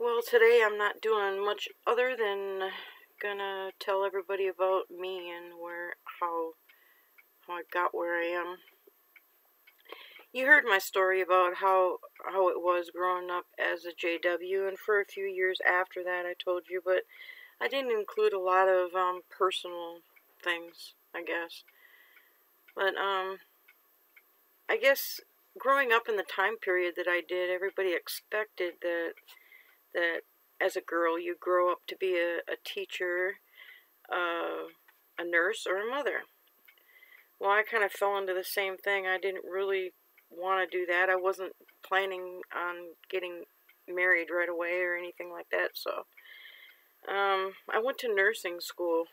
Well, today I'm not doing much other than gonna tell everybody about me and how I got where I am. You heard my story about how it was growing up as a JW, and for a few years after that I told you, but I didn't include a lot of personal things, I guess. But I guess growing up in the time period that I did, everybody expected that as a girl you grow up to be a teacher, a nurse, or a mother. Well, I kind of fell into the same thing. I didn't really want to do that. I wasn't planning on getting married right away or anything like that, so I went to nursing school.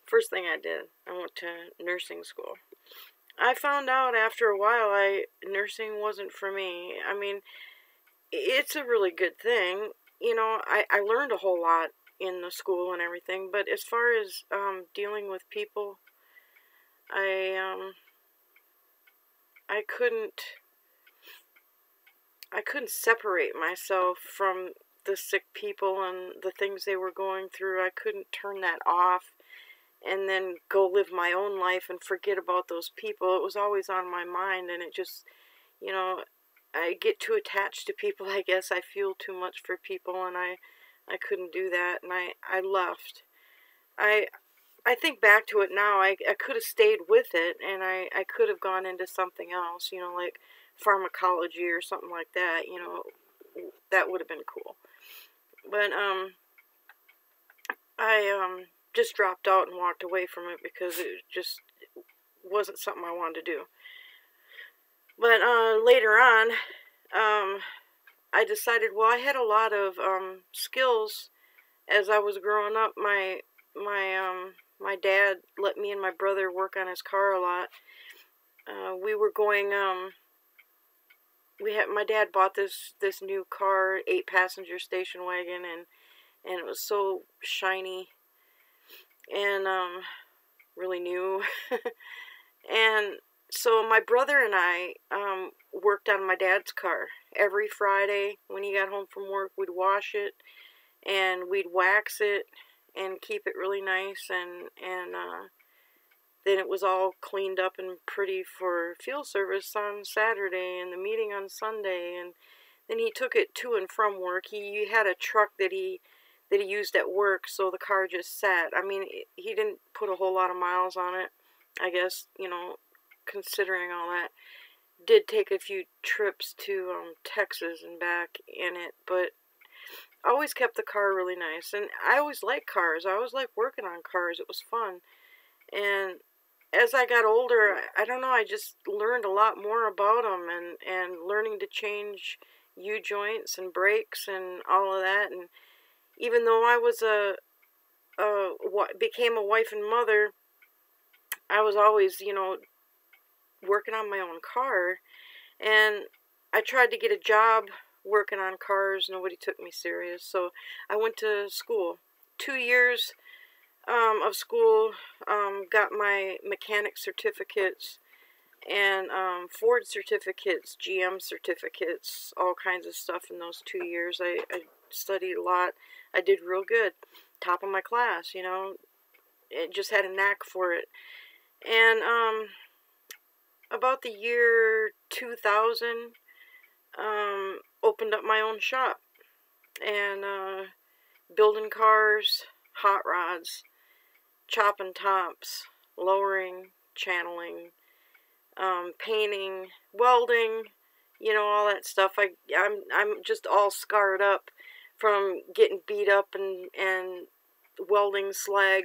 First thing I did, I went to nursing school. I found out after a while nursing wasn't for me. I mean, it's a really good thing. I learned a whole lot in the school and everything, but as far as dealing with people, I couldn't separate myself from the sick people and the things they were going through. I couldn't turn that off and then go live my own life and forget about those people. It was always on my mind, and it just, I get too attached to people, I guess. I feel too much for people, and I couldn't do that, and I left. I think back to it now, I could have stayed with it, and I could have gone into something else, like pharmacology or something like that, that would have been cool. But, I just dropped out and walked away from it because it just wasn't something I wanted to do. But later on, I decided, well, I had a lot of skills as I was growing up. My dad let me and my brother work on his car a lot. We were going. My dad bought this new car, 8-passenger station wagon, and it was so shiny and really new. And so my brother and I worked on my dad's car. Every Friday when he got home from work, we'd wash it and we'd wax it and keep it really nice, and then it was all cleaned up and pretty for field service on Saturday and the meeting on Sunday. And then he took it to and from work. He had a truck that he used at work, so the car just sat. I mean, he didn't put a whole lot of miles on it, I guess, considering all that. Did take a few trips to Texas and back in it, but I always kept the car really nice. And I always liked cars. I always liked working on cars. It was fun. And as I got older, I don't know, I just learned a lot more about them, and learning to change U-joints and brakes and all of that. And even though I was became a wife and mother, I was always, working on my own car. And I tried to get a job working on cars. Nobody took me serious. So I went to school. 2 years of school, got my mechanic certificates and Ford certificates, GM certificates, all kinds of stuff in those 2 years. I studied a lot. I did real good. Top of my class, It just had a knack for it. And about the year 2000, opened up my own shop. And building cars, hot rods, chopping tops, lowering, channeling, painting, welding, all that stuff. I'm just all scarred up from getting beat up and welding slag,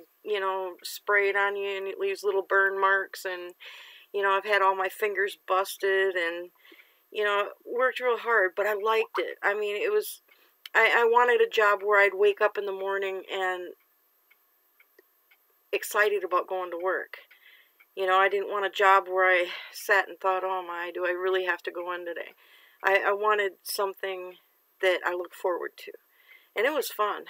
sprayed on you, and it leaves little burn marks. And I've had all my fingers busted, and worked real hard, but I liked it. I mean, it was, I wanted a job where I'd wake up in the morning and excited about going to work. I didn't want a job where I sat and thought, oh my, do I really have to go in today? I wanted something that I look forward to. And it was fun.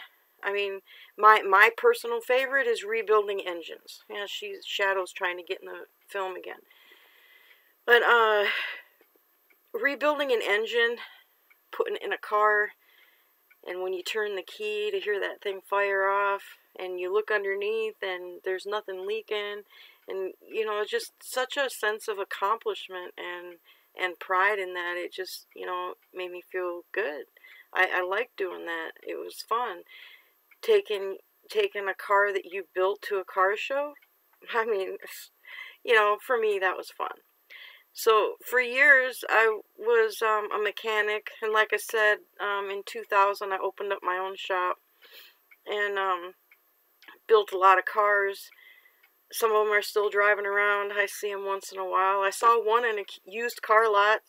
I mean, my personal favorite is rebuilding engines. Yeah, Shadow's trying to get in the film again. But rebuilding an engine, putting it in a car, and when you turn the key to hear that thing fire off, and you look underneath and there's nothing leaking, and you know, it's just such a sense of accomplishment and pride in that. It just, you know, made me feel good. I liked doing that. It was fun. Taking a car that you built to a car show. I mean, you know, for me that was fun. So for years I was a mechanic, and like I said, in 2000 I opened up my own shop and built a lot of cars. Some of them are still driving around. I see them once in a while. I saw one in a used car lot.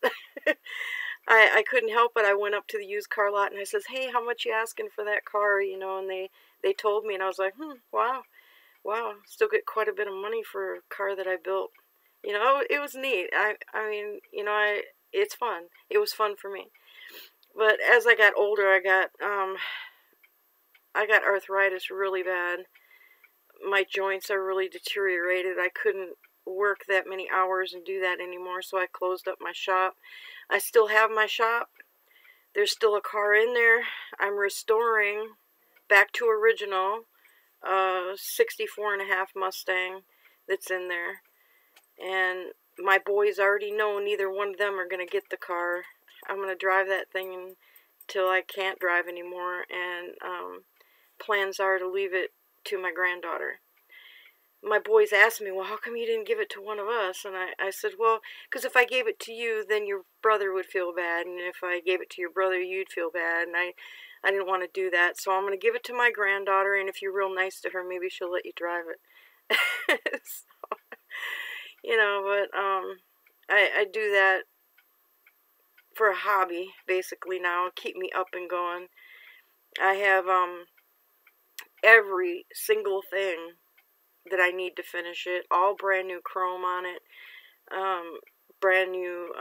I couldn't help it. I went up to the used car lot and I says, "Hey, how much you asking for that car?" You know, and they told me, and I was like, wow, still get quite a bit of money for a car that I built. You know, it was neat. I mean, you know, it's fun. It was fun for me. But as I got older, I got arthritis really bad. My joints are really deteriorated. I couldn't work that many hours and do that anymore, so I closed up my shop. I still have my shop. There's still a car in there. I'm restoring back to original, 64.5 Mustang that's in there. And my boys already know neither one of them are going to get the car. I'm going to drive that thing until I can't drive anymore, and plans are to leave it to my granddaughter. My boys asked me, "Well, how come you didn't give it to one of us?" And I said, "Well, because if I gave it to you, then your brother would feel bad, and if I gave it to your brother, you'd feel bad, and I didn't want to do that, so I'm going to give it to my granddaughter, and if you're real nice to her, maybe she'll let you drive it." So, you know, but I do that for a hobby, basically now, keep me up and going. I have every single thing that I need to finish it, all brand new chrome on it, brand new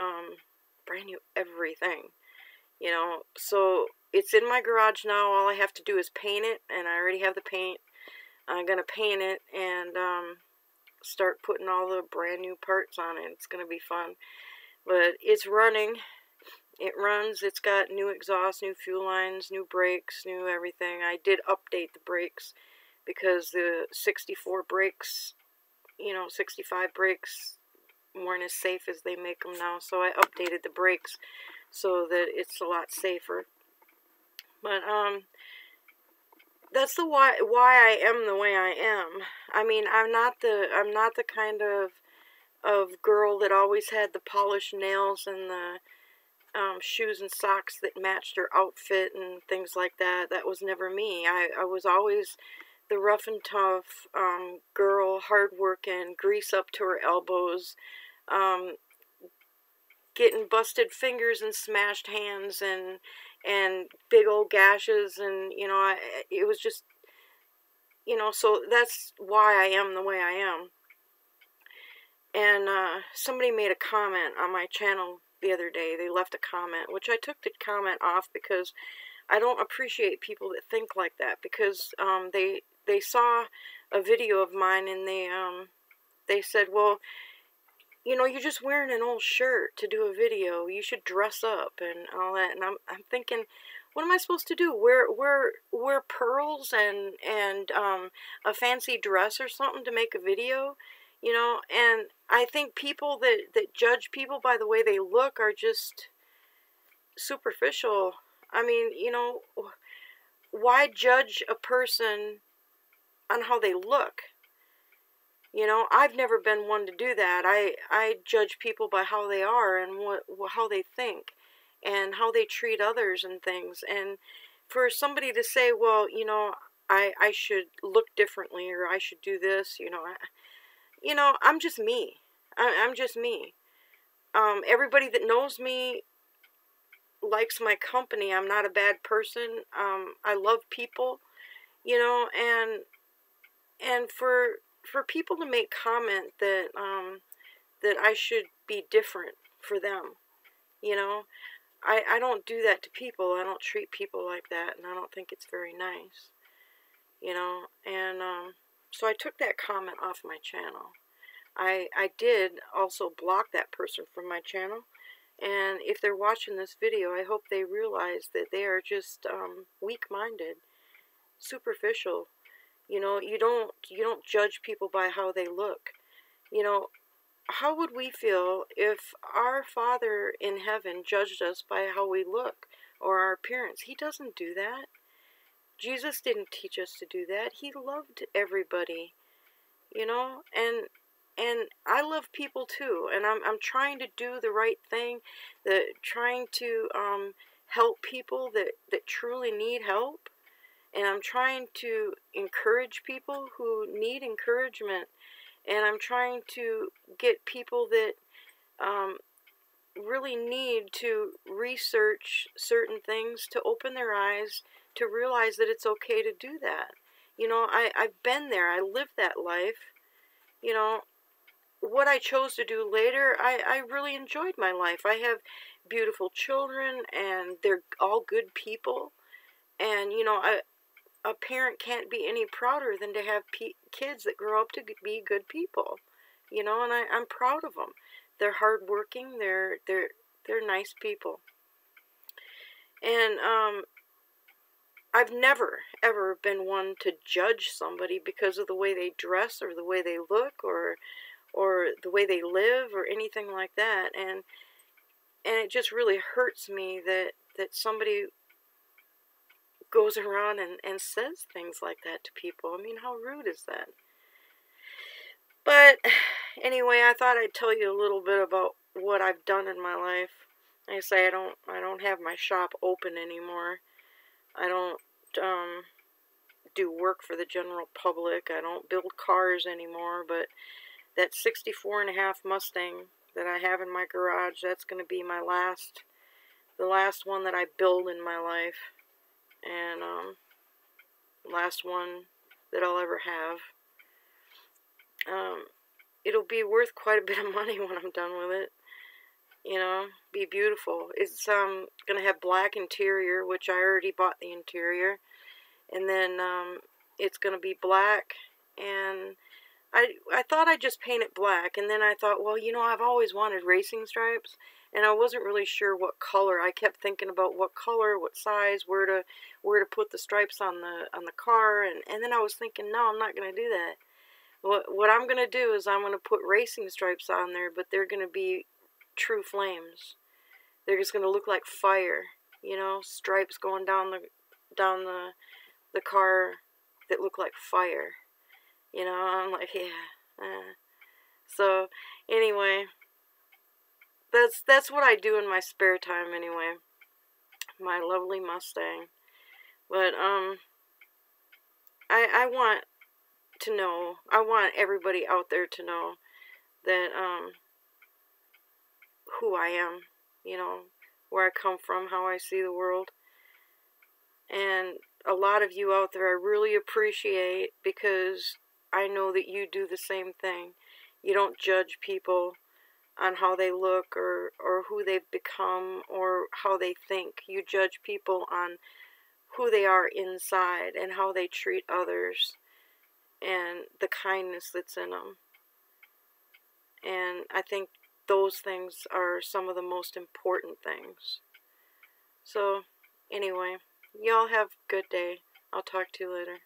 everything, you know. So it's in my garage now. All I have to do is paint it, and I already have the paint. I'm gonna paint it and start putting all the brand new parts on it. It's gonna be fun. But it's running. It runs. It's got new exhaust, new fuel lines, new brakes, new everything. I did update the brakes because the 64 brakes, you know, 65 brakes weren't as safe as they make them now. So I updated the brakes so that it's a lot safer. But that's the why I am the way I am. I mean, I'm not the kind of girl that always had the polished nails and the shoes and socks that matched her outfit and things like that. That was never me. I was always the rough and tough girl, hardworking, grease up to her elbows, getting busted fingers and smashed hands and big old gashes, and you know, it was just, you know, so that's why I am the way I am. And somebody made a comment on my channel the other day. They left a comment, which I took the comment off because I don't appreciate people that think like that, because they saw a video of mine and they said, "Well, you know, you're just wearing an old shirt to do a video. You should dress up and all that." And I'm thinking, what am I supposed to do? Wear pearls and a fancy dress or something to make a video? You know, and I think people that judge people by the way they look are just superficial. I mean, you know, why judge a person on how they look? You know, I've never been one to do that. I judge people by how they are and how they think and how they treat others and things. And for somebody to say, well, you know, I should look differently or I should do this, you know, I'm just me. I'm just me. Everybody that knows me likes my company. I'm not a bad person. I love people, you know, and for people to make comment that that I should be different for them, you know, I don't do that to people. I don't treat people like that, and I don't think it's very nice, you know. And so I took that comment off my channel. I did also block that person from my channel And if they're watching this video, I hope they realize that they are just weak-minded, superficial. You know, you don't judge people by how they look. You know, how would we feel if our Father in heaven judged us by how we look or our appearance? He doesn't do that. Jesus didn't teach us to do that. He loved everybody, you know, and I love people too, and I'm trying to do the right thing, trying to help people that truly need help, and I'm trying to encourage people who need encouragement, and I'm trying to get people that really need to research certain things to open their eyes to realize that it's okay to do that. You know, I've been there. I lived that life. You know, what I chose to do later, I really enjoyed my life. I have beautiful children, and they're all good people. And, you know, a parent can't be any prouder than to have kids that grow up to be good people. You know, and I'm proud of them. They're hardworking. They're nice people. And I've never, ever been one to judge somebody because of the way they dress or the way they look or the way they live or anything like that. And it just really hurts me that somebody goes around and says things like that to people. I mean, how rude is that? But anyway, I thought I'd tell you a little bit about what I've done in my life. Like I say, I don't have my shop open anymore. I don't do work for the general public. I don't build cars anymore, but that 64.5 Mustang that I have in my garage, that's going to be the last one that I build in my life, and last one that I'll ever have. It'll be worth quite a bit of money when I'm done with it. You know, be beautiful. It's going to have black interior, which I already bought the interior, and then it's going to be black, and I thought I'd just paint it black, and then I thought, well, you know, I've always wanted racing stripes, and I wasn't really sure what color. I kept thinking about what color, what size, where to put the stripes on the car, and then I was thinking, no, I'm not going to do that. What I'm going to do is I'm going to put racing stripes on there, but they're going to be true flames. They're just going to look like fire, you know, stripes going down the car that look like fire. You know, I'm like, yeah. So anyway, that's what I do in my spare time anyway. My lovely Mustang. But I want to know, I want everybody out there to know that who I am, you know, where I come from, how I see the world. And a lot of you out there I really appreciate, because I know that you do the same thing. You don't judge people on how they look or who they've become or how they think. You judge people on who they are inside and how they treat others and the kindness that's in them. And I think those things are some of the most important things. So, anyway, y'all have a good day. I'll talk to you later.